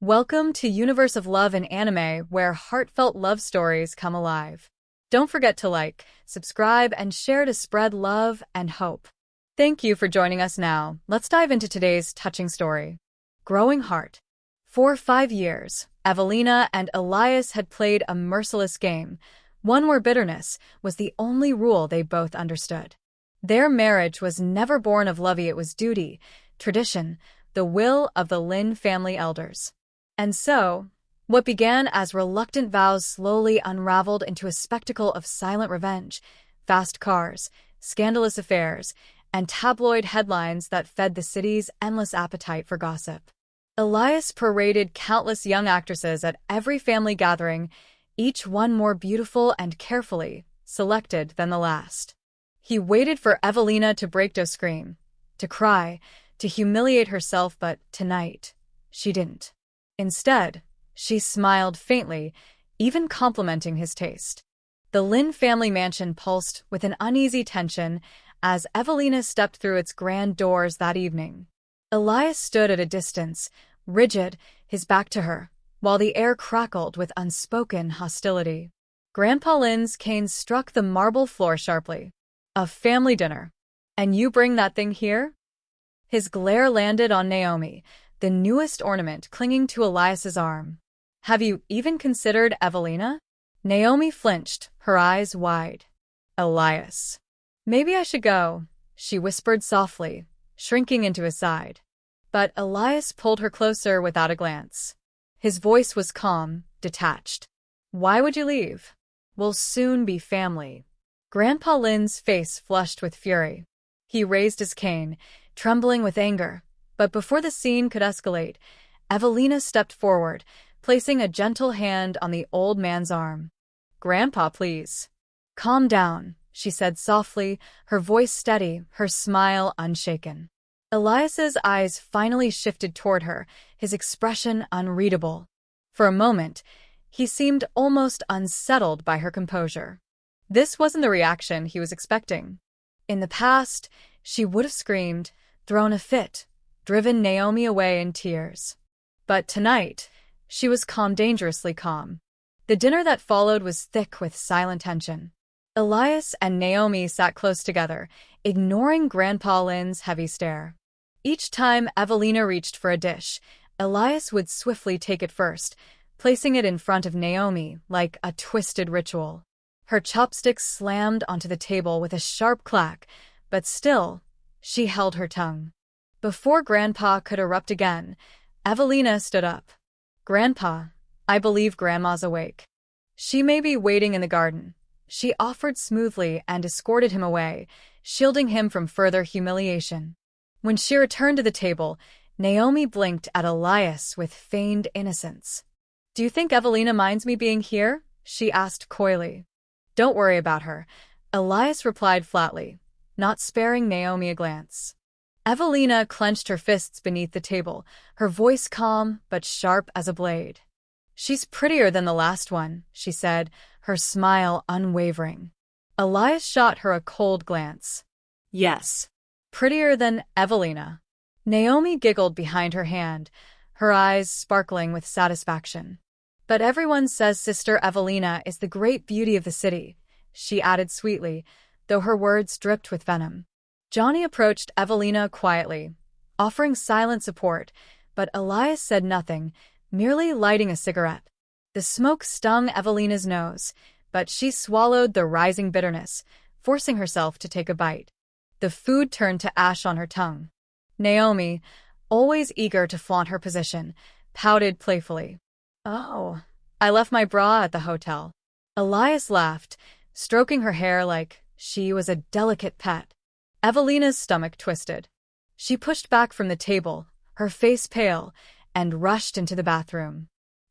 Welcome to Universe of Love and Anime, where heartfelt love stories come alive. Don't forget to like, subscribe, and share to spread love and hope. Thank you for joining us now. Let's dive into today's touching story. Growing Heart. For 5 years, Evelina and Elias had played a merciless game, one where bitterness was the only rule they both understood. Their marriage was never born of love, it was duty, tradition, the will of the Lin family elders. And so, what began as reluctant vows slowly unraveled into a spectacle of silent revenge, fast cars, scandalous affairs, and tabloid headlines that fed the city's endless appetite for gossip. Elias paraded countless young actresses at every family gathering, each one more beautiful and carefully selected than the last. He waited for Evelina to break to scream, to cry, to humiliate herself, but tonight, she didn't. Instead, she smiled faintly, even complimenting his taste. The Lin family mansion pulsed with an uneasy tension as Evelina stepped through its grand doors that evening. Elias stood at a distance, rigid, his back to her, while the air crackled with unspoken hostility. Grandpa Lin's cane struck the marble floor sharply. A family dinner. And you bring that thing here? His glare landed on Naomi, the newest ornament clinging to Elias's arm. Have you even considered Evelina? Naomi flinched, her eyes wide. Elias. Maybe I should go, she whispered softly, shrinking into his side. But Elias pulled her closer without a glance. His voice was calm, detached. Why would you leave? We'll soon be family. Grandpa Lin's face flushed with fury. He raised his cane, trembling with anger. But before the scene could escalate, Evelina stepped forward, placing a gentle hand on the old man's arm. Grandpa, please. Calm down, she said softly, her voice steady, her smile unshaken. Elias's eyes finally shifted toward her, his expression unreadable. For a moment, he seemed almost unsettled by her composure. This wasn't the reaction he was expecting. In the past, she would have screamed, thrown a fit, driven Naomi away in tears. But tonight, she was calm, dangerously calm. The dinner that followed was thick with silent tension. Elias and Naomi sat close together, ignoring Grandpa Lin's heavy stare. Each time Evelina reached for a dish, Elias would swiftly take it first, placing it in front of Naomi like a twisted ritual. Her chopsticks slammed onto the table with a sharp clack, but still, she held her tongue. Before Grandpa could erupt again, Evelina stood up. Grandpa, I believe Grandma's awake. She may be waiting in the garden. She offered smoothly and escorted him away, shielding him from further humiliation. When she returned to the table, Naomi blinked at Elias with feigned innocence. Do you think Evelina minds me being here? She asked coyly. Don't worry about her, Elias replied flatly, not sparing Naomi a glance. Evelina clenched her fists beneath the table, her voice calm but sharp as a blade. She's prettier than the last one, she said, her smile unwavering. Elias shot her a cold glance. Yes. Prettier than Evelina. Naomi giggled behind her hand, her eyes sparkling with satisfaction. But everyone says Sister Evelina is the great beauty of the city, she added sweetly, though her words dripped with venom. Johnny approached Evelina quietly, offering silent support, but Elias said nothing, merely lighting a cigarette. The smoke stung Evelina's nose, but she swallowed the rising bitterness, forcing herself to take a bite. The food turned to ash on her tongue. Naomi, always eager to flaunt her position, pouted playfully. Oh, I left my bra at the hotel. Elias laughed, stroking her hair like she was a delicate pet. Evelina's stomach twisted. She pushed back from the table, her face pale, and rushed into the bathroom.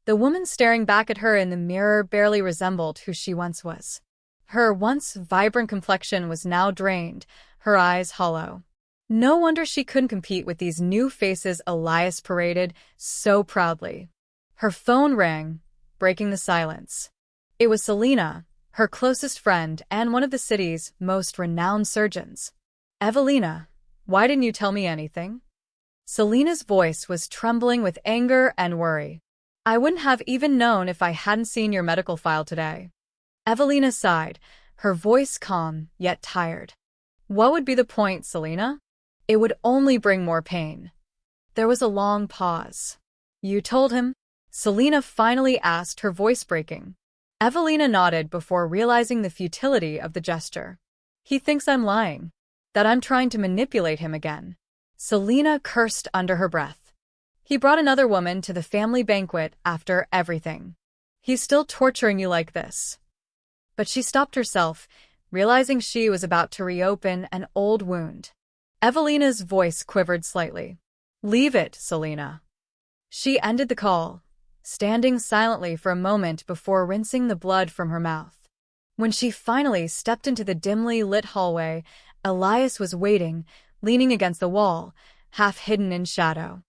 The woman staring back at her in the mirror barely resembled who she once was. Her once vibrant complexion was now drained, her eyes hollow. No wonder she couldn't compete with these new faces Elias paraded so proudly. Her phone rang, breaking the silence. It was Selena, her closest friend and one of the city's most renowned surgeons. Evelina, why didn't you tell me anything? Selena's voice was trembling with anger and worry. "I wouldn't have even known if I hadn't seen your medical file today." Evelina sighed, her voice calm yet tired. "What would be the point, Selena? It would only bring more pain." There was a long pause. "You told him?" Selena finally asked, her voice breaking. Evelina nodded before realizing the futility of the gesture. "He thinks I'm lying. That I'm trying to manipulate him again." Selena cursed under her breath. "He brought another woman to the family banquet after everything. He's still torturing you like this." But she stopped herself, realizing she was about to reopen an old wound. Evelina's voice quivered slightly. "Leave it, Selena." She ended the call, standing silently for a moment before rinsing the blood from her mouth. When she finally stepped into the dimly lit hallway, Elias was waiting, leaning against the wall, half hidden in shadow.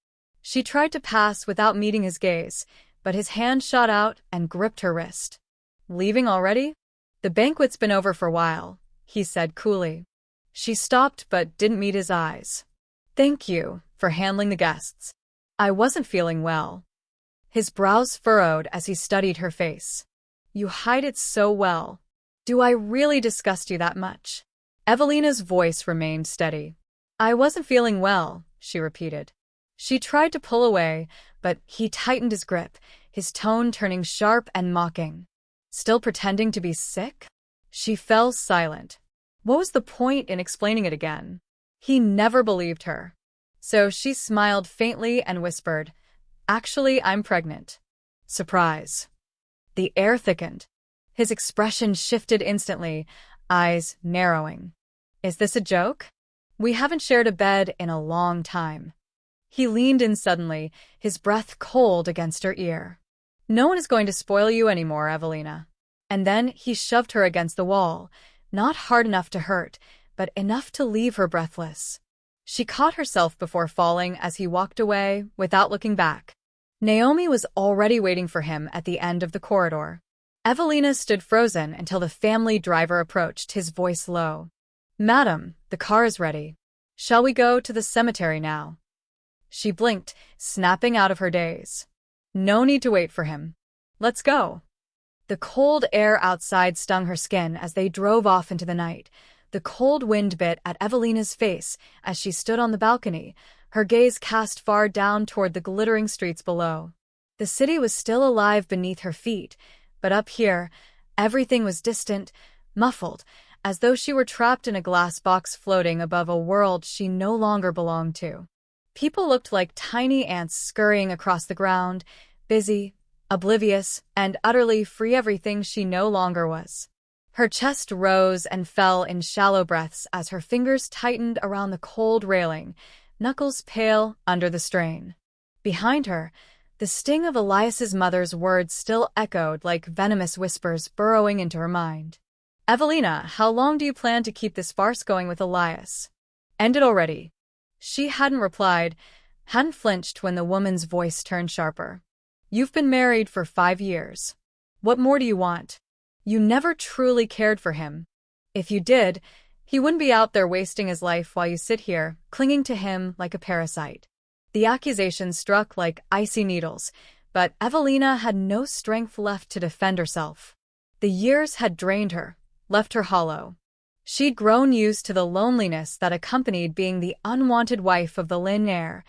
She tried to pass without meeting his gaze, but his hand shot out and gripped her wrist. "Leaving already?" "The banquet's been over for a while," he said coolly. She stopped but didn't meet his eyes. "Thank you for handling the guests. I wasn't feeling well." His brows furrowed as he studied her face. "You hide it so well. Do I really disgust you that much?" Evelina's voice remained steady. "I wasn't feeling well," she repeated. She tried to pull away, but he tightened his grip, his tone turning sharp and mocking. "Still pretending to be sick?" She fell silent. What was the point in explaining it again? He never believed her. So she smiled faintly and whispered, "Actually, I'm pregnant." Surprise. The air thickened. His expression shifted instantly, eyes narrowing. "Is this a joke? We haven't shared a bed in a long time." He leaned in suddenly, his breath cold against her ear. "No one is going to spoil you anymore, Evelina." And then he shoved her against the wall, not hard enough to hurt, but enough to leave her breathless. She caught herself before falling as he walked away without looking back. Naomi was already waiting for him at the end of the corridor. Evelina stood frozen until the family driver approached, his voice low. "Madam, the car is ready. Shall we go to the cemetery now?" She blinked, snapping out of her daze. "No need to wait for him. Let's go." The cold air outside stung her skin as they drove off into the night. The cold wind bit at Evelina's face as she stood on the balcony, her gaze cast far down toward the glittering streets below. The city was still alive beneath her feet, but up here, everything was distant, muffled, as though she were trapped in a glass box floating above a world she no longer belonged to. People looked like tiny ants scurrying across the ground, busy, oblivious, and utterly free everything she no longer was. Her chest rose and fell in shallow breaths as her fingers tightened around the cold railing, knuckles pale under the strain. Behind her, the sting of Elias's mother's words still echoed like venomous whispers burrowing into her mind. "Evelina, how long do you plan to keep this farce going with Elias? End it already." She hadn't replied, hadn't flinched when the woman's voice turned sharper. "You've been married for 5 years. What more do you want? You never truly cared for him. If you did, he wouldn't be out there wasting his life while you sit here, clinging to him like a parasite." The accusations struck like icy needles, but Evelina had no strength left to defend herself. The years had drained her, left her hollow. She'd grown used to the loneliness that accompanied being the unwanted wife of the Lynn heir,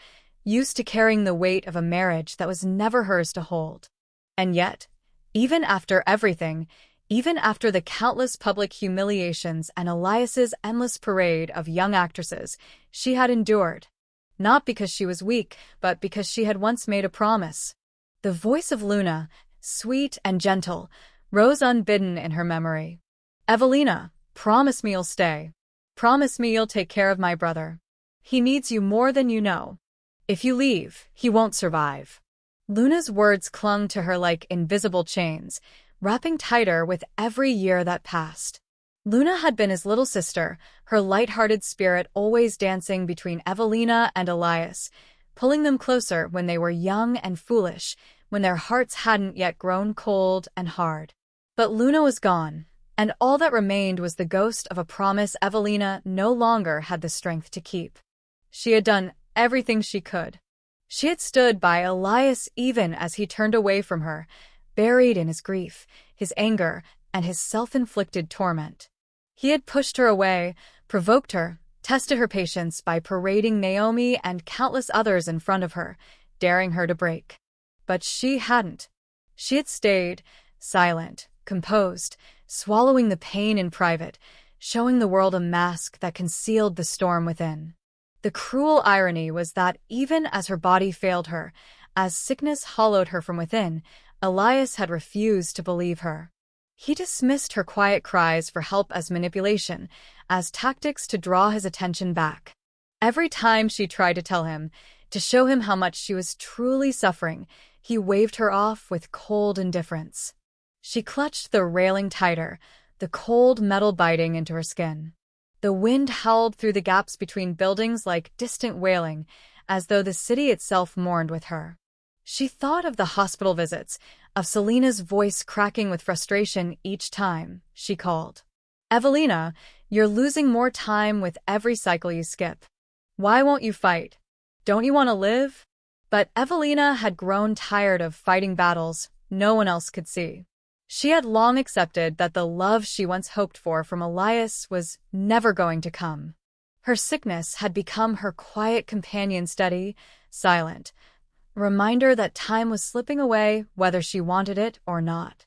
used to carrying the weight of a marriage that was never hers to hold. And yet, even after everything, even after the countless public humiliations and Elias's endless parade of young actresses, she had endured. Not because she was weak, but because she had once made a promise. The voice of Luna, sweet and gentle, rose unbidden in her memory. "Evelina, promise me you'll stay. Promise me you'll take care of my brother. He needs you more than you know. If you leave, he won't survive." Luna's words clung to her like invisible chains, wrapping tighter with every year that passed. Luna had been his little sister, her light-hearted spirit always dancing between Evelina and Elias, pulling them closer when they were young and foolish, when their hearts hadn't yet grown cold and hard. But Luna was gone, and all that remained was the ghost of a promise Evelina no longer had the strength to keep. She had done everything she could. She had stood by Elias even as he turned away from her, buried in his grief, his anger, and his self-inflicted torment. He had pushed her away, provoked her, tested her patience by parading Naomi and countless others in front of her, daring her to break. But she hadn't. She had stayed, silent, composed, swallowing the pain in private, showing the world a mask that concealed the storm within. The cruel irony was that even as her body failed her, as sickness hollowed her from within, Elias had refused to believe her. He dismissed her quiet cries for help as manipulation, as tactics to draw his attention back. Every time she tried to tell him, to show him how much she was truly suffering, he waved her off with cold indifference. She clutched the railing tighter, the cold metal biting into her skin. The wind howled through the gaps between buildings like distant wailing, as though the city itself mourned with her. She thought of the hospital visits, of Selena's voice cracking with frustration each time she called. "Evelina, you're losing more time with every cycle you skip. Why won't you fight? Don't you want to live?" But Evelina had grown tired of fighting battles no one else could see. She had long accepted that the love she once hoped for from Elias was never going to come. Her sickness had become her quiet companion, steady, silent, a reminder that time was slipping away whether she wanted it or not.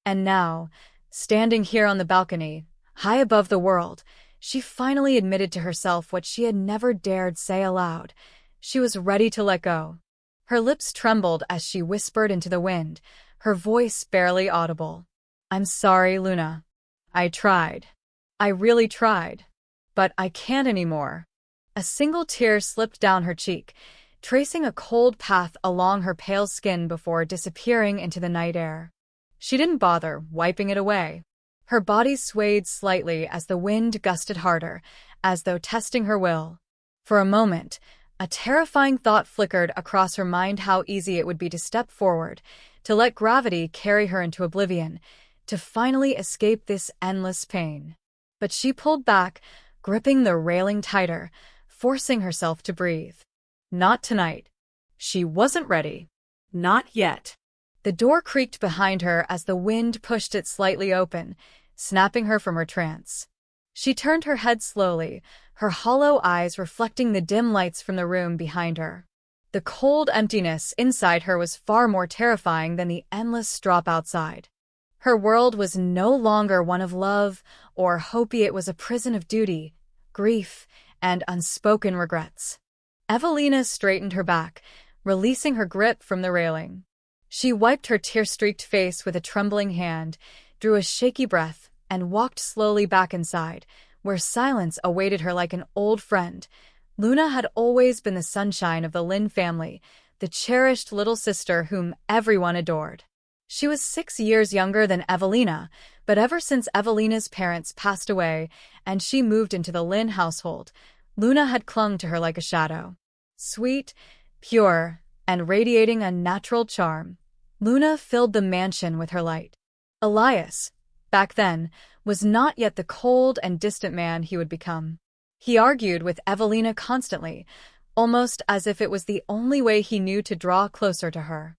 And now, standing here on the balcony, high above the world, she finally admitted to herself what she had never dared say aloud. She was ready to let go. Her lips trembled as she whispered into the wind, her voice barely audible. "I'm sorry, Luna. I tried. I really tried. But I can't anymore." A single tear slipped down her cheek, tracing a cold path along her pale skin before disappearing into the night air. She didn't bother wiping it away. Her body swayed slightly as the wind gusted harder, as though testing her will. For a moment, a terrifying thought flickered across her mind: how easy it would be to step forward, to let gravity carry her into oblivion, to finally escape this endless pain. But she pulled back, gripping the railing tighter, forcing herself to breathe. Not tonight. She wasn't ready. Not yet. The door creaked behind her as the wind pushed it slightly open, snapping her from her trance. She turned her head slowly, her hollow eyes reflecting the dim lights from the room behind her. The cold emptiness inside her was far more terrifying than the endless drop outside. Her world was no longer one of love or hope, it was a prison of duty, grief, and unspoken regrets. Evelina straightened her back, releasing her grip from the railing. She wiped her tear-streaked face with a trembling hand, drew a shaky breath, and walked slowly back inside, where silence awaited her like an old friend. Luna had always been the sunshine of the Lin family, the cherished little sister whom everyone adored. She was 6 years younger than Evelina, but ever since Evelina's parents passed away and she moved into the Lin household, Luna had clung to her like a shadow. Sweet, pure, and radiating a natural charm, Luna filled the mansion with her light. Elias, back then, was not yet the cold and distant man he would become. He argued with Evelina constantly, almost as if it was the only way he knew to draw closer to her.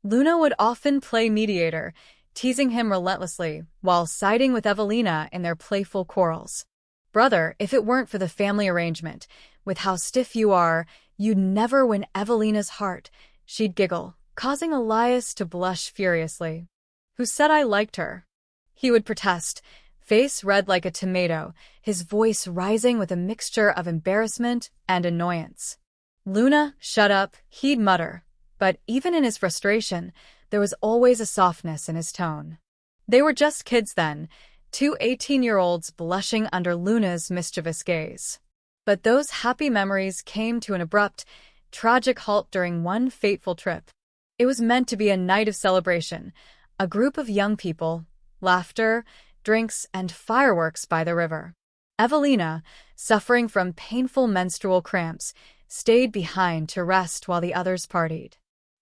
Luna would often play mediator, teasing him relentlessly while siding with Evelina in their playful quarrels. "Brother, if it weren't for the family arrangement, with how stiff you are, you'd never win Evelina's heart," she'd giggle, causing Elias to blush furiously. "Who said I liked her?" he would protest, face red like a tomato, his voice rising with a mixture of embarrassment and annoyance. "Luna, shut up," he'd mutter, but even in his frustration, there was always a softness in his tone. They were just kids then, 2 18-year-olds blushing under Luna's mischievous gaze. But those happy memories came to an abrupt, tragic halt during one fateful trip. It was meant to be a night of celebration, a group of young people, laughter, drinks, and fireworks by the river. Evelina, suffering from painful menstrual cramps, stayed behind to rest while the others partied.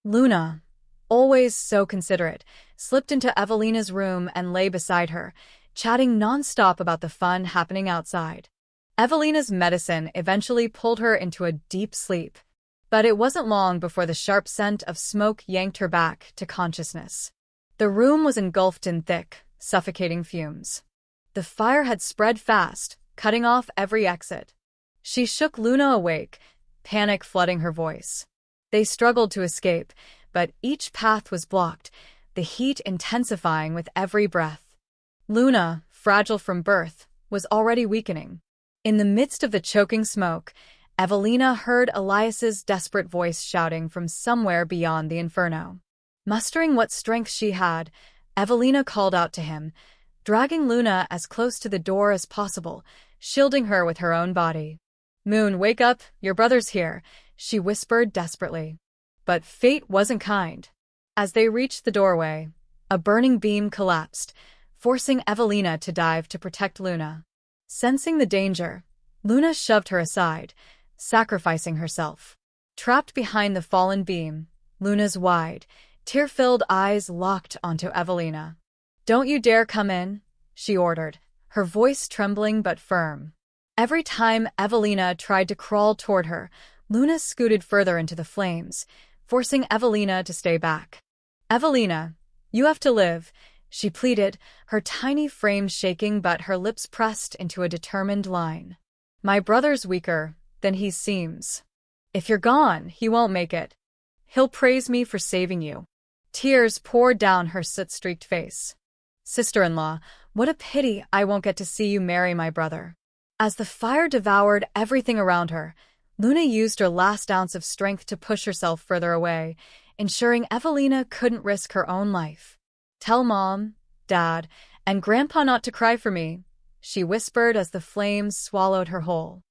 Luna, always so considerate, slipped into Evelina's room and lay beside her, chatting nonstop about the fun happening outside. Evelina's medicine eventually pulled her into a deep sleep, But it wasn't long before the sharp scent of smoke yanked her back to consciousness. The room was engulfed in thick, suffocating fumes. The fire had spread fast, cutting off every exit. She shook Luna awake, panic flooding her voice. They struggled to escape, but each path was blocked, the heat intensifying with every breath. Luna, fragile from birth, was already weakening. In the midst of the choking smoke, Evelina heard Elias's desperate voice shouting from somewhere beyond the inferno. Mustering what strength she had, Evelina called out to him, dragging Luna as close to the door as possible, shielding her with her own body. "Moon, wake up, your brother's here," she whispered desperately. But fate wasn't kind. As they reached the doorway, a burning beam collapsed, forcing Evelina to dive to protect Luna. Sensing the danger, Luna shoved her aside, sacrificing herself. Trapped behind the fallen beam, Luna's wide, tear-filled eyes locked onto Evelina. "Don't you dare come in," she ordered, her voice trembling but firm. Every time Evelina tried to crawl toward her, Luna scooted further into the flames, forcing Evelina to stay back. "Evelina, you have to live," she pleaded, her tiny frame shaking but her lips pressed into a determined line. "My brother's weaker than he seems. If you're gone, he won't make it. He'll praise me for saving you." Tears poured down her soot-streaked face. "Sister-in-law, what a pity I won't get to see you marry my brother." As the fire devoured everything around her, Luna used her last ounce of strength to push herself further away, ensuring Evelina couldn't risk her own life. "Tell Mom, Dad, and Grandpa not to cry for me," she whispered as the flames swallowed her whole.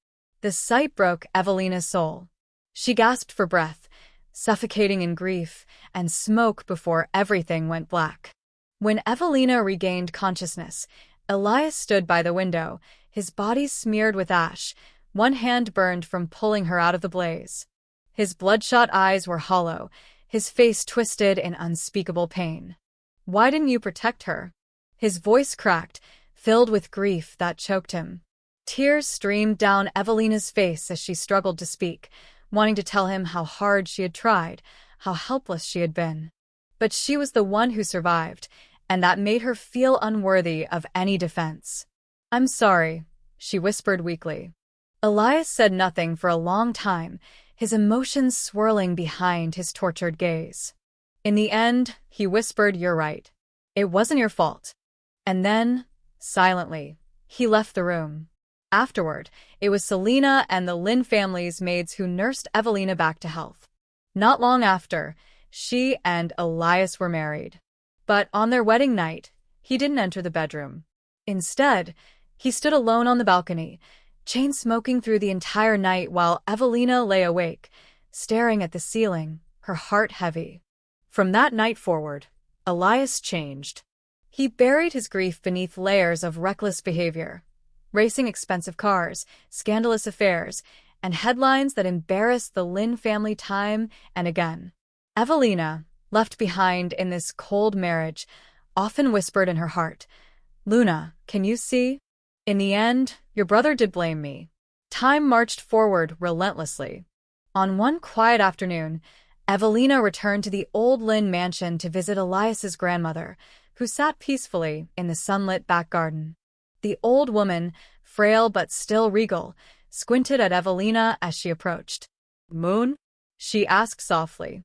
The sight broke Evelina's soul. She gasped for breath, suffocating in grief and smoke before everything went black. When Evelina regained consciousness, Elias stood by the window, his body smeared with ash, one hand burned from pulling her out of the blaze. His bloodshot eyes were hollow, his face twisted in unspeakable pain. "Why didn't you protect her?" His voice cracked, filled with grief that choked him. Tears streamed down Evelina's face as she struggled to speak, wanting to tell him how hard she had tried, how helpless she had been. But she was the one who survived, and that made her feel unworthy of any defense. "I'm sorry," she whispered weakly. Elias said nothing for a long time, his emotions swirling behind his tortured gaze. In the end, he whispered, "You're right. It wasn't your fault." And then, silently, he left the room. Afterward, it was Selena and the Lin family's maids who nursed Evelina back to health. Not long after, she and Elias were married. But on their wedding night, he didn't enter the bedroom. Instead, he stood alone on the balcony, chain-smoking through the entire night while Evelina lay awake, staring at the ceiling, her heart heavy. From that night forward, Elias changed. He buried his grief beneath layers of reckless behavior, racing expensive cars, scandalous affairs, and headlines that embarrassed the Lin family time and again. Evelina, left behind in this cold marriage, often whispered in her heart, "Luna, can you see? In the end, your brother did blame me." Time marched forward relentlessly. On one quiet afternoon, Evelina returned to the old Lin mansion to visit Elias's grandmother, who sat peacefully in the sunlit back garden. The old woman, frail but still regal, squinted at Evelina as she approached. "Moon?" she asked softly.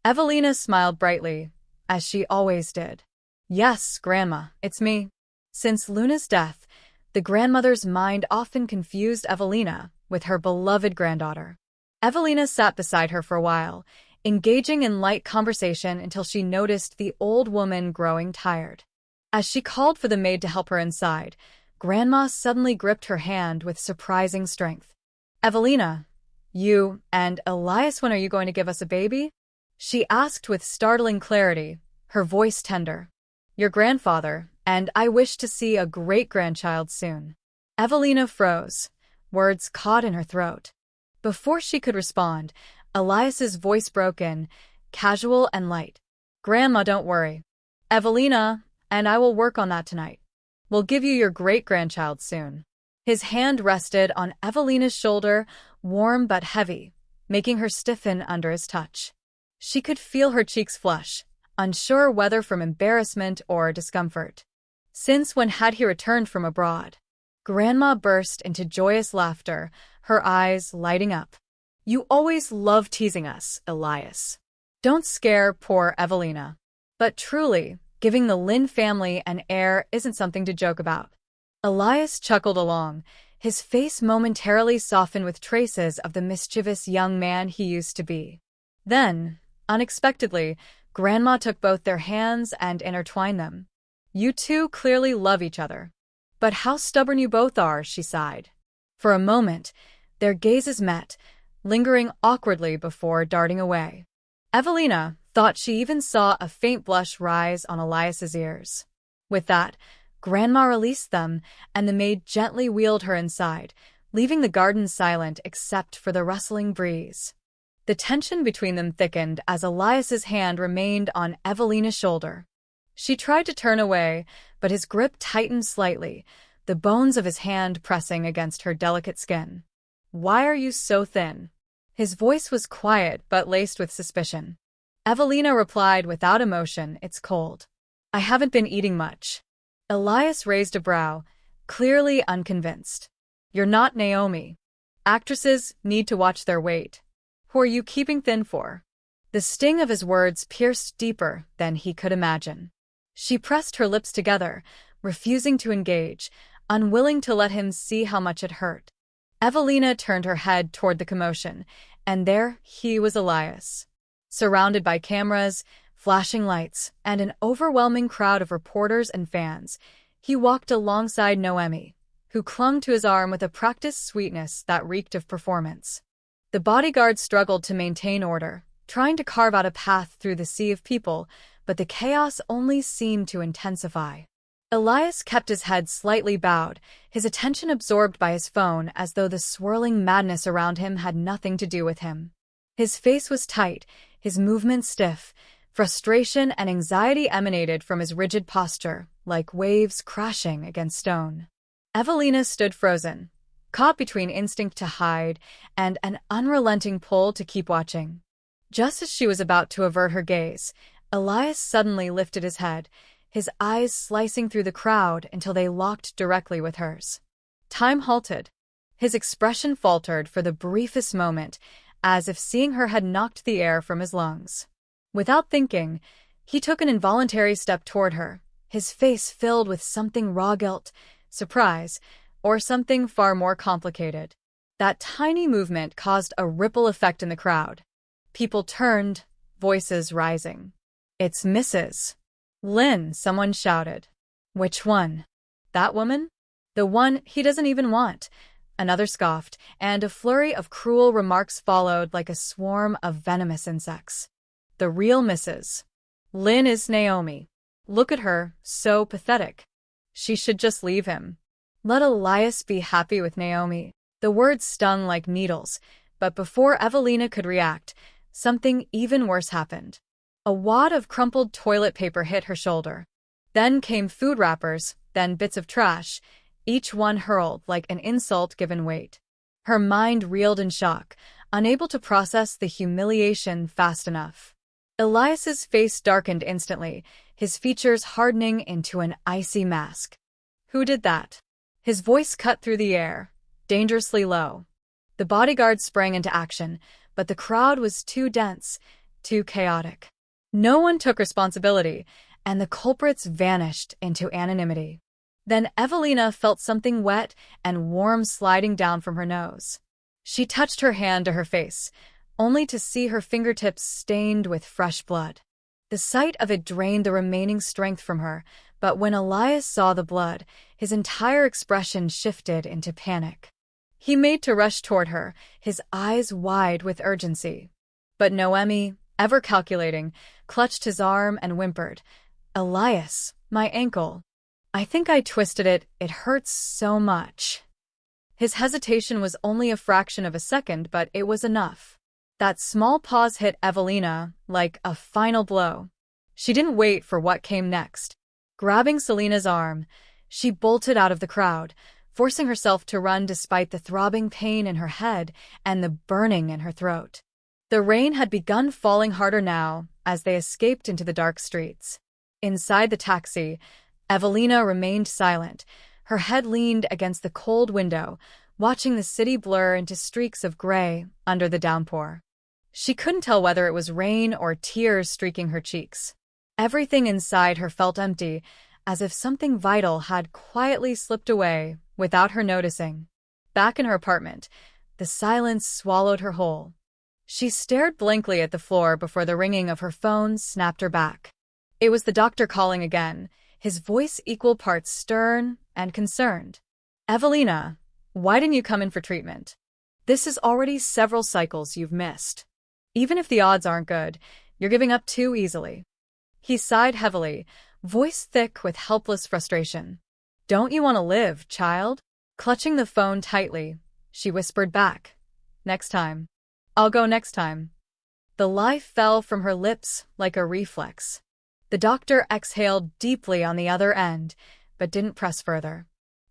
Evelina smiled brightly, as she always did. "Yes, Grandma, it's me." Since Luna's death, the grandmother's mind often confused Evelina with her beloved granddaughter. Evelina sat beside her for a while, engaging in light conversation until she noticed the old woman growing tired. As she called for the maid to help her inside, Grandma suddenly gripped her hand with surprising strength. "Evelina, you and Elias, when are you going to give us a baby?" she asked with startling clarity, her voice tender. "Your grandfather and I wish to see a great-grandchild soon." Evelina froze, words caught in her throat. Before she could respond, Elias's voice broke in, casual and light. "Grandma, don't worry. Evelina and I will work on that tonight. We'll give you your great-grandchild soon." His hand rested on Evelina's shoulder, warm but heavy, making her stiffen under his touch. She could feel her cheeks flush, unsure whether from embarrassment or discomfort. Since when had he returned from abroad? Grandma burst into joyous laughter, her eyes lighting up. "You always love teasing us, Elias. Don't scare poor Evelina." But truly, giving the Lynn family an heir isn't something to joke about. Elias chuckled along, his face momentarily softened with traces of the mischievous young man he used to be. Then, unexpectedly, Grandma took both their hands and intertwined them. "You two clearly love each other. But how stubborn you both are," she sighed. For a moment, their gazes met, lingering awkwardly before darting away. Evelina thought she even saw a faint blush rise on Elias's ears. With that, Grandma released them, and the maid gently wheeled her inside, leaving the garden silent except for the rustling breeze. The tension between them thickened as Elias's hand remained on Evelina's shoulder. She tried to turn away, but his grip tightened slightly, the bones of his hand pressing against her delicate skin. "Why are you so thin?" His voice was quiet but laced with suspicion. Evelina replied without emotion, "It's cold. I haven't been eating much." Elias raised a brow, clearly unconvinced. "You're not Naomi. Actresses need to watch their weight. Who are you keeping thin for?" The sting of his words pierced deeper than he could imagine. She pressed her lips together, refusing to engage, unwilling to let him see how much it hurt. Evelina turned her head toward the commotion, and there he was, Elias. Surrounded by cameras, flashing lights, and an overwhelming crowd of reporters and fans, he walked alongside Noemi, who clung to his arm with a practiced sweetness that reeked of performance. The bodyguard struggled to maintain order, trying to carve out a path through the sea of people, but the chaos only seemed to intensify. Elias kept his head slightly bowed, his attention absorbed by his phone as though the swirling madness around him had nothing to do with him. His face was tight, his movements stiff. Frustration and anxiety emanated from his rigid posture, like waves crashing against stone. Evelina stood frozen, caught between instinct to hide and an unrelenting pull to keep watching. Just as she was about to avert her gaze, Elias suddenly lifted his head, his eyes slicing through the crowd until they locked directly with hers. Time halted. His expression faltered for the briefest moment, as if seeing her had knocked the air from his lungs. Without thinking, he took an involuntary step toward her, his face filled with something raw guilt, surprise, or something far more complicated. That tiny movement caused a ripple effect in the crowd. People turned, voices rising. "It's Mrs. Lynn," someone shouted. "Which one? That woman? The one he doesn't even want," another scoffed, and a flurry of cruel remarks followed like a swarm of venomous insects. "The real Mrs. Lynn is Naomi. Look at her, so pathetic. She should just leave him. Let Elias be happy with Naomi." The words stung like needles, but before Evelina could react, something even worse happened. A wad of crumpled toilet paper hit her shoulder. Then came food wrappers, then bits of trash, each one hurled like an insult given weight. Her mind reeled in shock, unable to process the humiliation fast enough. Elias's face darkened instantly, his features hardening into an icy mask. "Who did that?" His voice cut through the air, dangerously low. The bodyguard sprang into action, but the crowd was too dense, too chaotic. No one took responsibility, and the culprits vanished into anonymity. Then Evelina felt something wet and warm sliding down from her nose. She touched her hand to her face, only to see her fingertips stained with fresh blood. The sight of it drained the remaining strength from her, but when Elias saw the blood, his entire expression shifted into panic. He made to rush toward her, his eyes wide with urgency. But Noemi, ever calculating, clutched his arm and whimpered, "Elias, my ankle. I think I twisted it. It hurts so much." His hesitation was only a fraction of a second, but it was enough. That small pause hit Evelina like a final blow. She didn't wait for what came next. Grabbing Selena's arm, she bolted out of the crowd, forcing herself to run despite the throbbing pain in her head and the burning in her throat. The rain had begun falling harder now as they escaped into the dark streets. Inside the taxi, Evelina remained silent, her head leaned against the cold window, watching the city blur into streaks of gray under the downpour. She couldn't tell whether it was rain or tears streaking her cheeks. Everything inside her felt empty, as if something vital had quietly slipped away without her noticing. Back in her apartment, the silence swallowed her whole. She stared blankly at the floor before the ringing of her phone snapped her back. It was the doctor calling again, his voice equal parts stern and concerned. "Evelina, why didn't you come in for treatment? This is already several cycles you've missed. Even if the odds aren't good, you're giving up too easily." He sighed heavily, voice thick with helpless frustration. "Don't you want to live, child?" Clutching the phone tightly, she whispered back, "Next time. I'll go next time." The lie fell from her lips like a reflex. The doctor exhaled deeply on the other end, but didn't press further.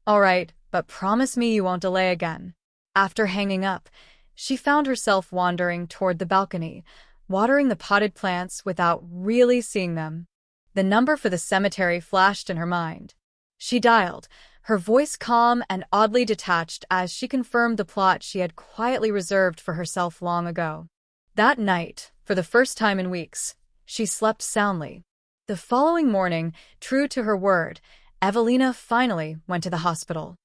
"All right, but promise me you won't delay again." After hanging up, she found herself wandering toward the balcony, watering the potted plants without really seeing them. The number for the cemetery flashed in her mind. She dialed, her voice calm and oddly detached as she confirmed the plot she had quietly reserved for herself long ago. That night, for the first time in weeks, she slept soundly. The following morning, true to her word, Evelina finally went to the hospital.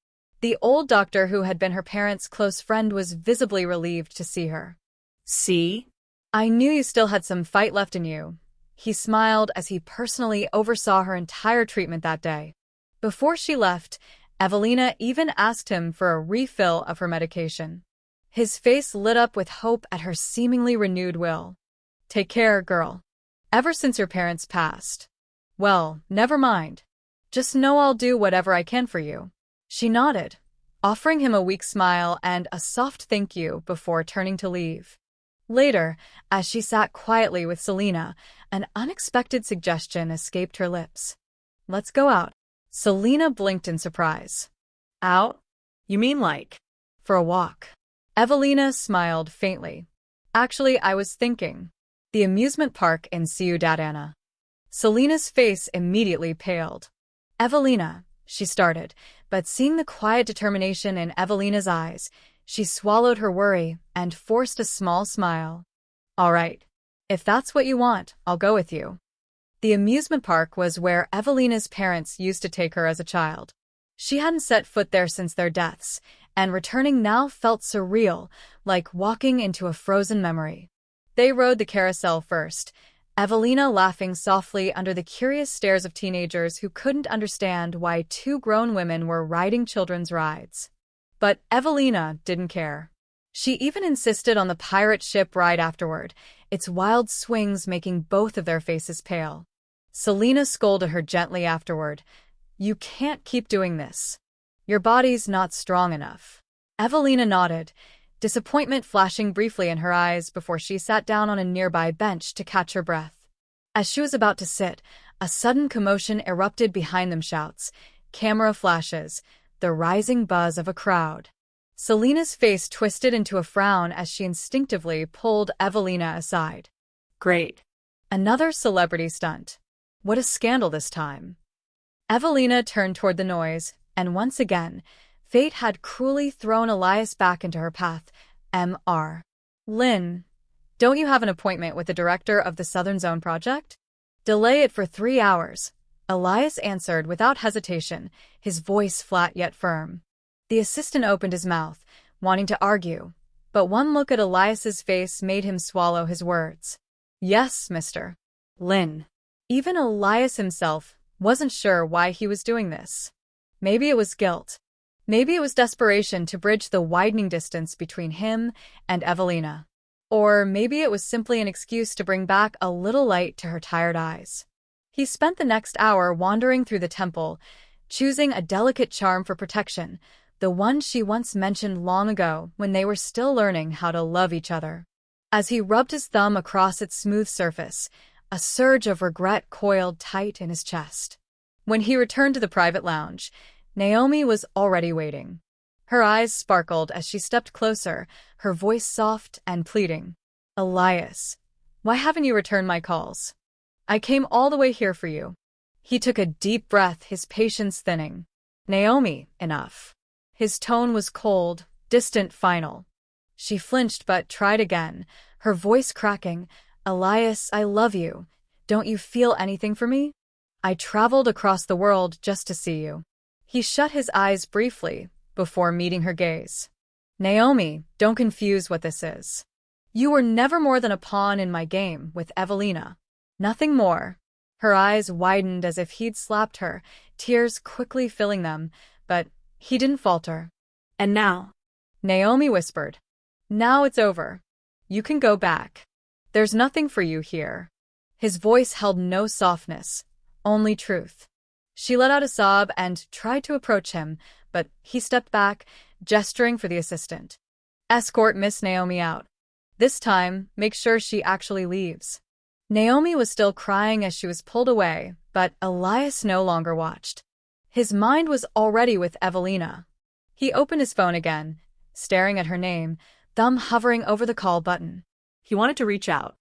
The old doctor who had been her parents' close friend was visibly relieved to see her. "See? I knew you still had some fight left in you." He smiled as he personally oversaw her entire treatment that day. Before she left, Evelina even asked him for a refill of her medication. His face lit up with hope at her seemingly renewed will. "Take care, girl. Ever since your parents passed. Well, never mind. Just know I'll do whatever I can for you." She nodded, offering him a weak smile and a soft thank you before turning to leave. Later, as she sat quietly with Selena, an unexpected suggestion escaped her lips. "Let's go out." Selena blinked in surprise. "Out? You mean like?" "For a walk." Evelina smiled faintly. "Actually, I was thinking. The amusement park in Ciudad Ana." Selena's face immediately paled. "Evelina," she started, but seeing the quiet determination in Evelina's eyes, she swallowed her worry and forced a small smile. "All right. If that's what you want, I'll go with you." The amusement park was where Evelina's parents used to take her as a child. She hadn't set foot there since their deaths, and returning now felt surreal, like walking into a frozen memory. They rode the carousel first, Evelina laughing softly under the curious stares of teenagers who couldn't understand why two grown women were riding children's rides. But Evelina didn't care. She even insisted on the pirate ship ride afterward, its wild swings making both of their faces pale. Selena scolded her gently afterward. "You can't keep doing this. Your body's not strong enough." Evelina nodded, disappointment flashing briefly in her eyes before she sat down on a nearby bench to catch her breath. As she was about to sit, a sudden commotion erupted behind them, shouts, camera flashes, the rising buzz of a crowd. Selena's face twisted into a frown as she instinctively pulled Evelina aside. "Great. Another celebrity stunt. What a scandal this time." Evelina turned toward the noise, and once again, fate had cruelly thrown Elias back into her path. Mr. "Lynn, don't you have an appointment with the director of the Southern Zone project?" "Delay it for 3 hours," Elias answered without hesitation, his voice flat yet firm. The assistant opened his mouth, wanting to argue, but one look at Elias's face made him swallow his words. "Yes, Mr. Lynn." Even Elias himself wasn't sure why he was doing this. Maybe it was guilt. Maybe it was desperation to bridge the widening distance between him and Evelina. Or maybe it was simply an excuse to bring back a little light to her tired eyes. He spent the next hour wandering through the temple, choosing a delicate charm for protection, the one she once mentioned long ago when they were still learning how to love each other. As he rubbed his thumb across its smooth surface, a surge of regret coiled tight in his chest. When he returned to the private lounge, Naomi was already waiting. Her eyes sparkled as she stepped closer, her voice soft and pleading. Elias, why haven't you returned my calls? I came all the way here for you. He took a deep breath, his patience thinning. Naomi, enough. His tone was cold, distant, final. She flinched but tried again, her voice cracking. Elias, I love you. Don't you feel anything for me? I traveled across the world just to see you. He shut his eyes briefly before meeting her gaze. Naomi, don't confuse what this is. You were never more than a pawn in my game with Evelina. Nothing more. Her eyes widened as if he'd slapped her, tears quickly filling them, but he didn't falter. And now? Naomi whispered. Now it's over. You can go back. There's nothing for you here. His voice held no softness, only truth. She let out a sob and tried to approach him, but he stepped back, gesturing for the assistant. Escort Miss Naomi out. This time, make sure she actually leaves. Naomi was still crying as she was pulled away, but Elias no longer watched. His mind was already with Evelina. He opened his phone again, staring at her name, thumb hovering over the call button. He wanted to reach out.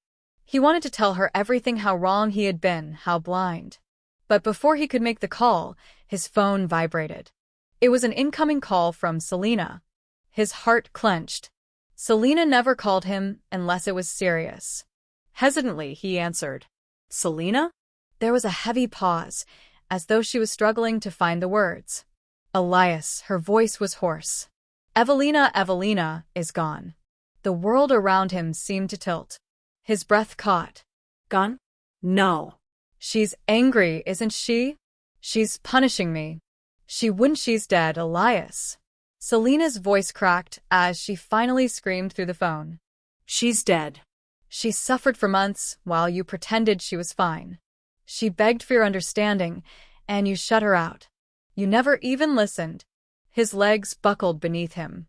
He wanted to tell her everything, how wrong he had been, how blind. But before he could make the call, his phone vibrated. It was an incoming call from Selena. His heart clenched. Selena never called him unless it was serious. Hesitantly, he answered. Selena? There was a heavy pause, as though she was struggling to find the words. Elias, her voice was hoarse. Evelina is gone. The world around him seemed to tilt. His breath caught. Gone? No. She's angry, isn't she? She's punishing me. She's dead, Elias. Selena's voice cracked as she finally screamed through the phone. She's dead. She suffered for months while you pretended she was fine. She begged for your understanding, and you shut her out. You never even listened. His legs buckled beneath him.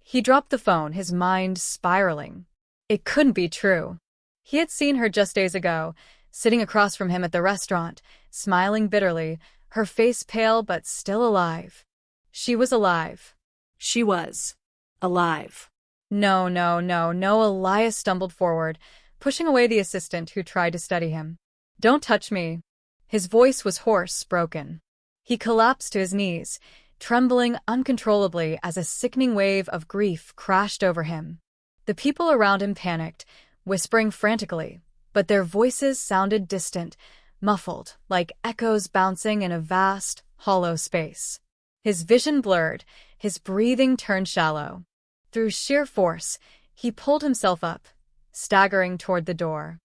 He dropped the phone, his mind spiraling. It couldn't be true. He had seen her just days ago, sitting across from him at the restaurant, smiling bitterly, her face pale but still alive. She was alive. She was alive. No, Elias stumbled forward, pushing away the assistant who tried to steady him. Don't touch me. His voice was hoarse, broken. He collapsed to his knees, trembling uncontrollably as a sickening wave of grief crashed over him. The people around him panicked, whispering frantically, but their voices sounded distant, muffled, like echoes bouncing in a vast, hollow space. His vision blurred, his breathing turned shallow. Through sheer force, he pulled himself up, staggering toward the door.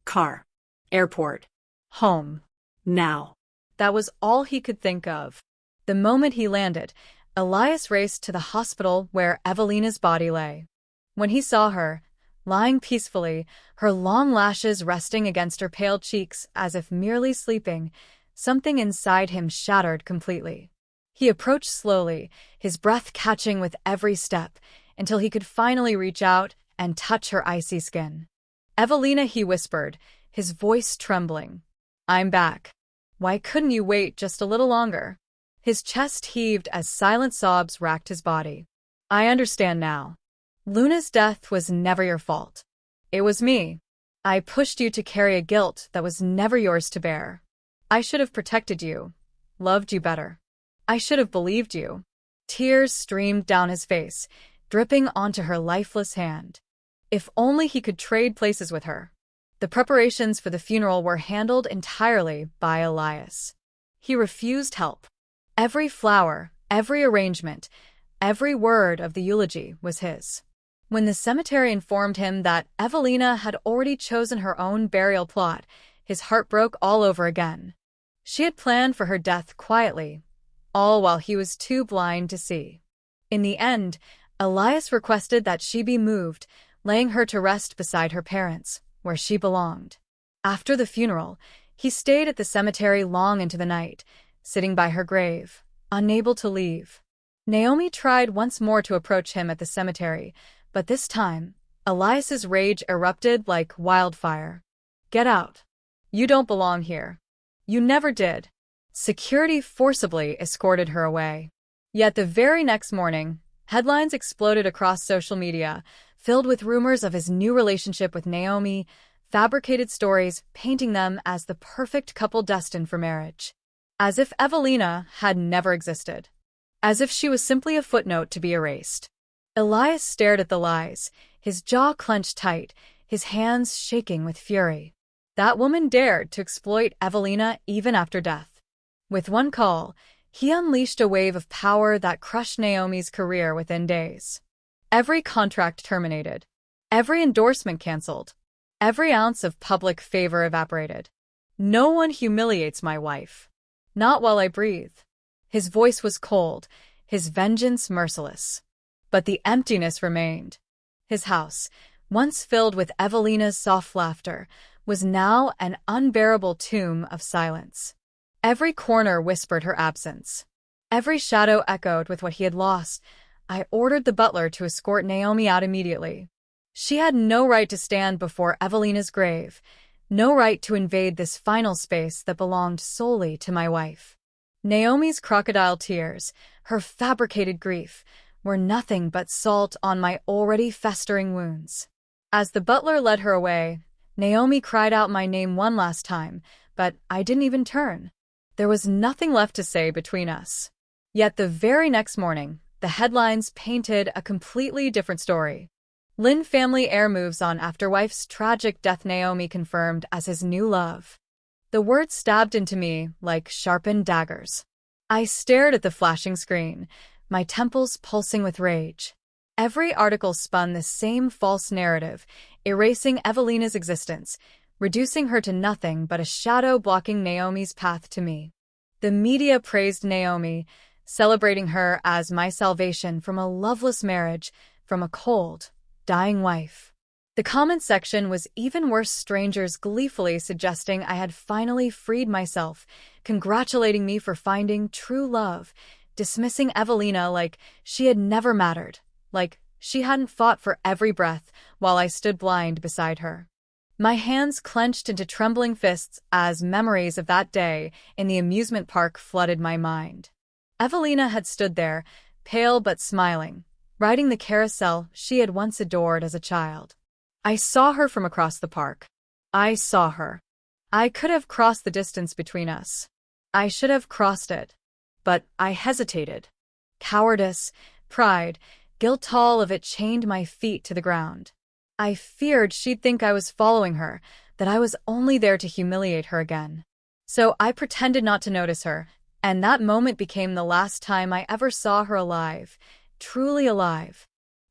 Car. Airport. Home. Now. That was all he could think of. The moment he landed, Elias raced to the hospital where Evelina's body lay. When he saw her, lying peacefully, her long lashes resting against her pale cheeks as if merely sleeping, something inside him shattered completely. He approached slowly, his breath catching with every step, until he could finally reach out and touch her icy skin. Evelina, he whispered, his voice trembling. I'm back. Why couldn't you wait just a little longer? His chest heaved as silent sobs racked his body. I understand now. Luna's death was never your fault. It was me. I pushed you to carry a guilt that was never yours to bear. I should have protected you, loved you better. I should have believed you. Tears streamed down his face, dripping onto her lifeless hand. If only he could trade places with her. The preparations for the funeral were handled entirely by Elias. He refused help. Every flower, every arrangement, every word of the eulogy was his. When the cemetery informed him that Evelina had already chosen her own burial plot, his heart broke all over again. She had planned for her death quietly, all while he was too blind to see. In the end, Elias requested that she be moved, laying her to rest beside her parents, where she belonged. After the funeral, he stayed at the cemetery long into the night, sitting by her grave, unable to leave. Naomi tried once more to approach him at the cemetery, but this time, Elias's rage erupted like wildfire. Get out. You don't belong here. You never did. Security forcibly escorted her away. Yet the very next morning, headlines exploded across social media, filled with rumors of his new relationship with Naomi, fabricated stories painting them as the perfect couple destined for marriage. As if Evelina had never existed. As if she was simply a footnote to be erased. Elias stared at the lies, his jaw clenched tight, his hands shaking with fury. That woman dared to exploit Evelina even after death. With one call, he unleashed a wave of power that crushed Naomi's career within days. Every contract terminated. Every endorsement canceled. Every ounce of public favor evaporated. No one humiliates my wife. Not while I breathe. His voice was cold, his vengeance merciless. But the emptiness remained. His house, once filled with Evelina's soft laughter, was now an unbearable tomb of silence. Every corner whispered her absence. Every shadow echoed with what he had lost. I ordered the butler to escort Naomi out immediately. She had no right to stand before Evelina's grave, no right to invade this final space that belonged solely to my wife. Naomi's crocodile tears, her fabricated grief, were nothing but salt on my already festering wounds. As the butler led her away, Naomi cried out my name one last time, but I didn't even turn. There was nothing left to say between us. Yet the very next morning, the headlines painted a completely different story. Lin family heir moves on after wife's tragic death, Naomi confirmed as his new love. The words stabbed into me like sharpened daggers. I stared at the flashing screen, my temples pulsing with rage. Every article spun the same false narrative, erasing Evelina's existence, reducing her to nothing but a shadow blocking Naomi's path to me. The media praised Naomi, celebrating her as my salvation from a loveless marriage, from a cold, dying wife. The comment section was even worse, strangers gleefully suggesting I had finally freed myself, congratulating me for finding true love, dismissing Evelina like she had never mattered, like she hadn't fought for every breath while I stood blind beside her. My hands clenched into trembling fists as memories of that day in the amusement park flooded my mind. Evelina had stood there, pale but smiling, riding the carousel she had once adored as a child. I saw her from across the park. I saw her. I could have crossed the distance between us. I should have crossed it. But I hesitated. Cowardice, pride, guilt, all of it chained my feet to the ground. I feared she'd think I was following her, that I was only there to humiliate her again. So I pretended not to notice her, and that moment became the last time I ever saw her alive, truly alive.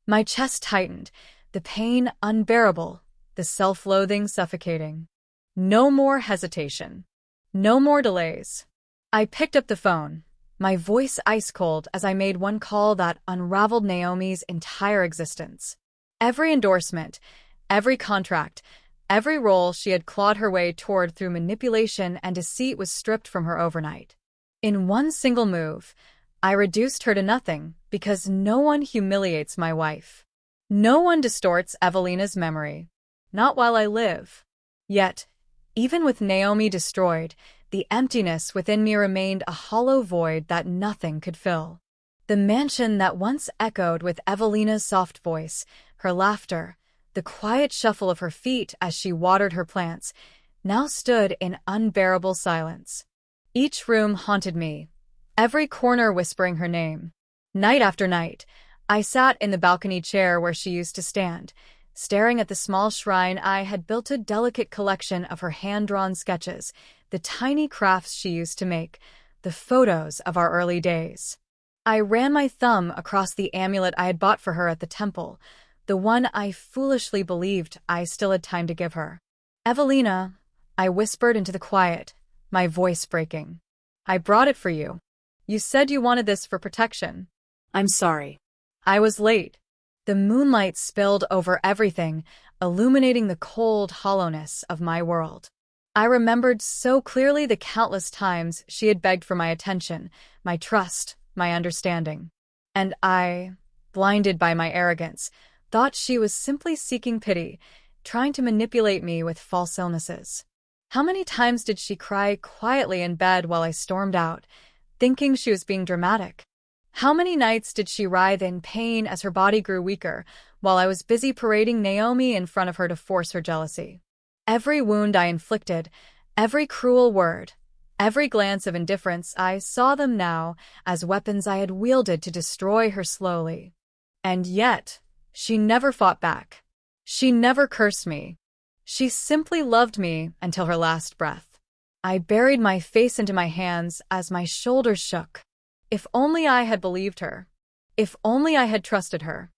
My chest tightened, the pain unbearable, the self-loathing suffocating. No more hesitation. No more delays. I picked up the phone, my voice ice-cold as I made one call that unraveled Naomi's entire existence. Every endorsement, every contract, every role she had clawed her way toward through manipulation and deceit was stripped from her overnight. In one single move, I reduced her to nothing because no one humiliates my wife. No one distorts Evelina's memory. Not while I live. Yet, even with Naomi destroyed, the emptiness within me remained a hollow void that nothing could fill. The mansion that once echoed with Evelina's soft voice, her laughter, the quiet shuffle of her feet as she watered her plants, now stood in unbearable silence. Each room haunted me, every corner whispering her name. Night after night, I sat in the balcony chair where she used to stand, staring at the small shrine I had built, a delicate collection of her hand-drawn sketches, the tiny crafts she used to make, the photos of our early days. I ran my thumb across the amulet I had bought for her at the temple, the one I foolishly believed I still had time to give her. "Evelina," I whispered into the quiet, my voice breaking. "I brought it for you. You said you wanted this for protection." I'm sorry. I was late. The moonlight spilled over everything, illuminating the cold hollowness of my world. I remembered so clearly the countless times she had begged for my attention, my trust, my understanding. And I, blinded by my arrogance, thought she was simply seeking pity, trying to manipulate me with false illnesses. How many times did she cry quietly in bed while I stormed out, thinking she was being dramatic? How many nights did she writhe in pain as her body grew weaker, while I was busy parading Naomi in front of her to force her jealousy? Every wound I inflicted, every cruel word, every glance of indifference, I saw them now as weapons I had wielded to destroy her slowly. And yet, she never fought back. She never cursed me. She simply loved me until her last breath. I buried my face into my hands as my shoulders shook. If only I had believed her. If only I had trusted her.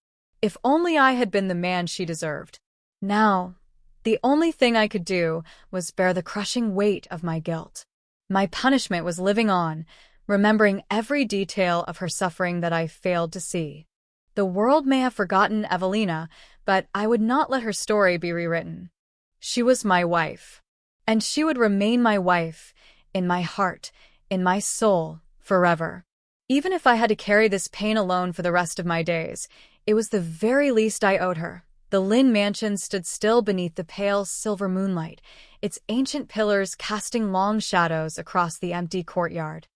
If only I had been the man she deserved. Now, the only thing I could do was bear the crushing weight of my guilt. My punishment was living on, remembering every detail of her suffering that I failed to see. The world may have forgotten Evelina, but I would not let her story be rewritten. She was my wife, and she would remain my wife, in my heart, in my soul, forever. Even if I had to carry this pain alone for the rest of my days, it was the very least I owed her. The Lynn mansion stood still beneath the pale silver moonlight, its ancient pillars casting long shadows across the empty courtyard.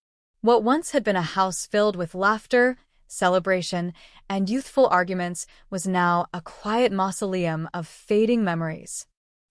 What once had been a house filled with laughter, celebration, and youthful arguments was now a quiet mausoleum of fading memories.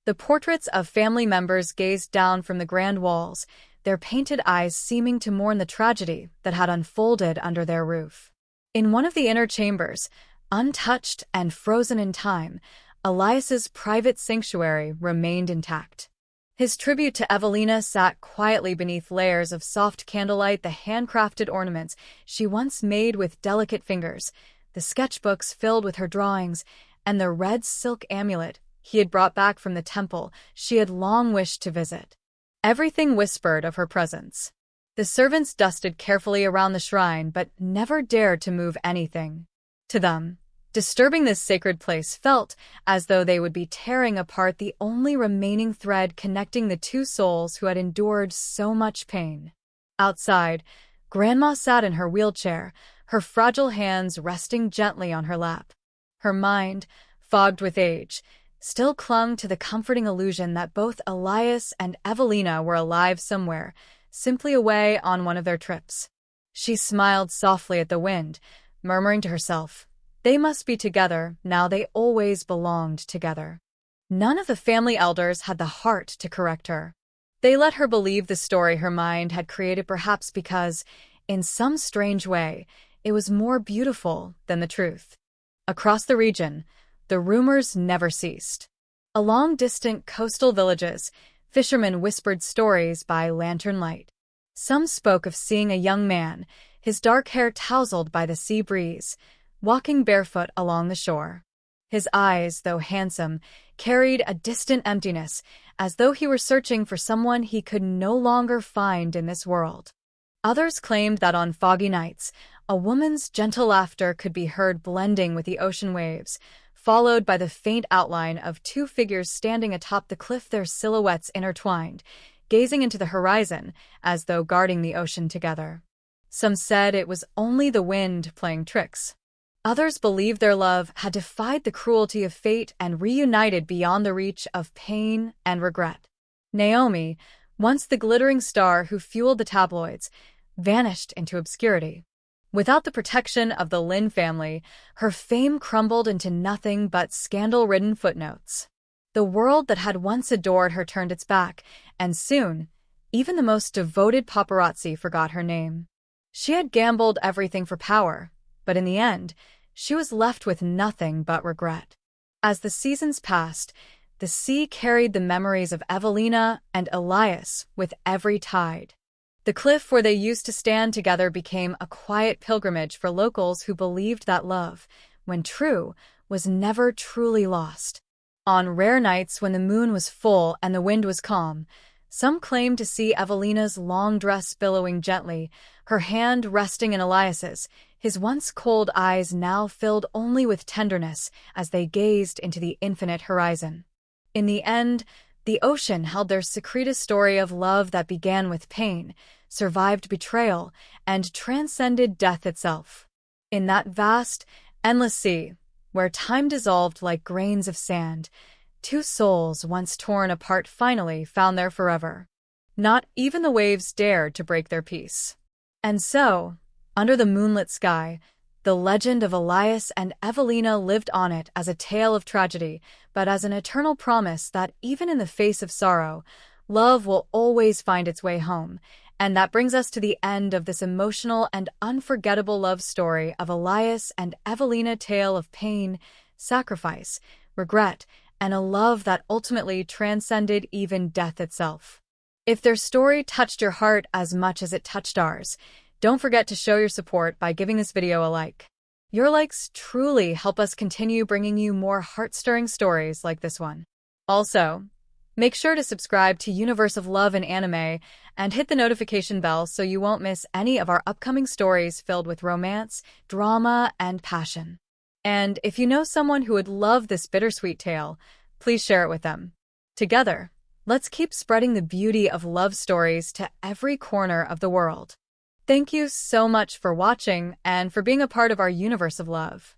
The portraits of family members gazed down from the grand walls, their painted eyes seeming to mourn the tragedy that had unfolded under their roof. In one of the inner chambers, untouched and frozen in time, Elias's private sanctuary remained intact. His tribute to Evelina sat quietly beneath layers of soft candlelight, the handcrafted ornaments she once made with delicate fingers, the sketchbooks filled with her drawings, and the red silk amulet he had brought back from the temple she had long wished to visit. Everything whispered of her presence. The servants dusted carefully around the shrine but never dared to move anything. To them, disturbing this sacred place felt as though they would be tearing apart the only remaining thread connecting the two souls who had endured so much pain. Outside, Grandma sat in her wheelchair, her fragile hands resting gently on her lap. Her mind, fogged with age, still clung to the comforting illusion that both Elias and Evelina were alive somewhere, simply away on one of their trips. She smiled softly at the wind, murmuring to herself, "They must be together, now they always belonged together." None of the family elders had the heart to correct her. They let her believe the story her mind had created, perhaps because, in some strange way, it was more beautiful than the truth. Across the region, the rumors never ceased. Along distant coastal villages, fishermen whispered stories by lantern light. Some spoke of seeing a young man, his dark hair tousled by the sea breeze, walking barefoot along the shore. His eyes, though handsome, carried a distant emptiness, as though he were searching for someone he could no longer find in this world. Others claimed that on foggy nights, a woman's gentle laughter could be heard blending with the ocean waves, followed by the faint outline of two figures standing atop the cliff, their silhouettes intertwined, gazing into the horizon as though guarding the ocean together. Some said it was only the wind playing tricks. Others believed their love had defied the cruelty of fate and reunited beyond the reach of pain and regret. Naomi, once the glittering star who fueled the tabloids, vanished into obscurity. Without the protection of the Lynn family, her fame crumbled into nothing but scandal-ridden footnotes. The world that had once adored her turned its back, and soon, even the most devoted paparazzi forgot her name. She had gambled everything for power, but in the end, she was left with nothing but regret. As the seasons passed, the sea carried the memories of Evelina and Elias with every tide. The cliff where they used to stand together became a quiet pilgrimage for locals who believed that love, when true, was never truly lost. On rare nights when the moon was full and the wind was calm, some claimed to see Evelina's long dress billowing gently, her hand resting in Elias's, his once cold eyes now filled only with tenderness as they gazed into the infinite horizon. In the end, the ocean held their secretive story of love that began with pain, survived betrayal, and transcended death itself. In that vast, endless sea, where time dissolved like grains of sand, Two souls once torn apart finally found their forever. Not even the waves dared to break their peace. And so, under the moonlit sky, the legend of Elias and Evelina lived on it as a tale of tragedy, but as an eternal promise that even in the face of sorrow, love will always find its way home. And that brings us to the end of this emotional and unforgettable love story of Elias and Evelina, tale of pain, sacrifice, regret, and a love that ultimately transcended even death itself. If their story touched your heart as much as it touched ours, don't forget to show your support by giving this video a like. Your likes truly help us continue bringing you more heart-stirring stories like this one. Also, make sure to subscribe to Universe of Love and Anime and hit the notification bell so you won't miss any of our upcoming stories filled with romance, drama, and passion. And if you know someone who would love this bittersweet tale, please share it with them. Together, let's keep spreading the beauty of love stories to every corner of the world. Thank you so much for watching and for being a part of our universe of love.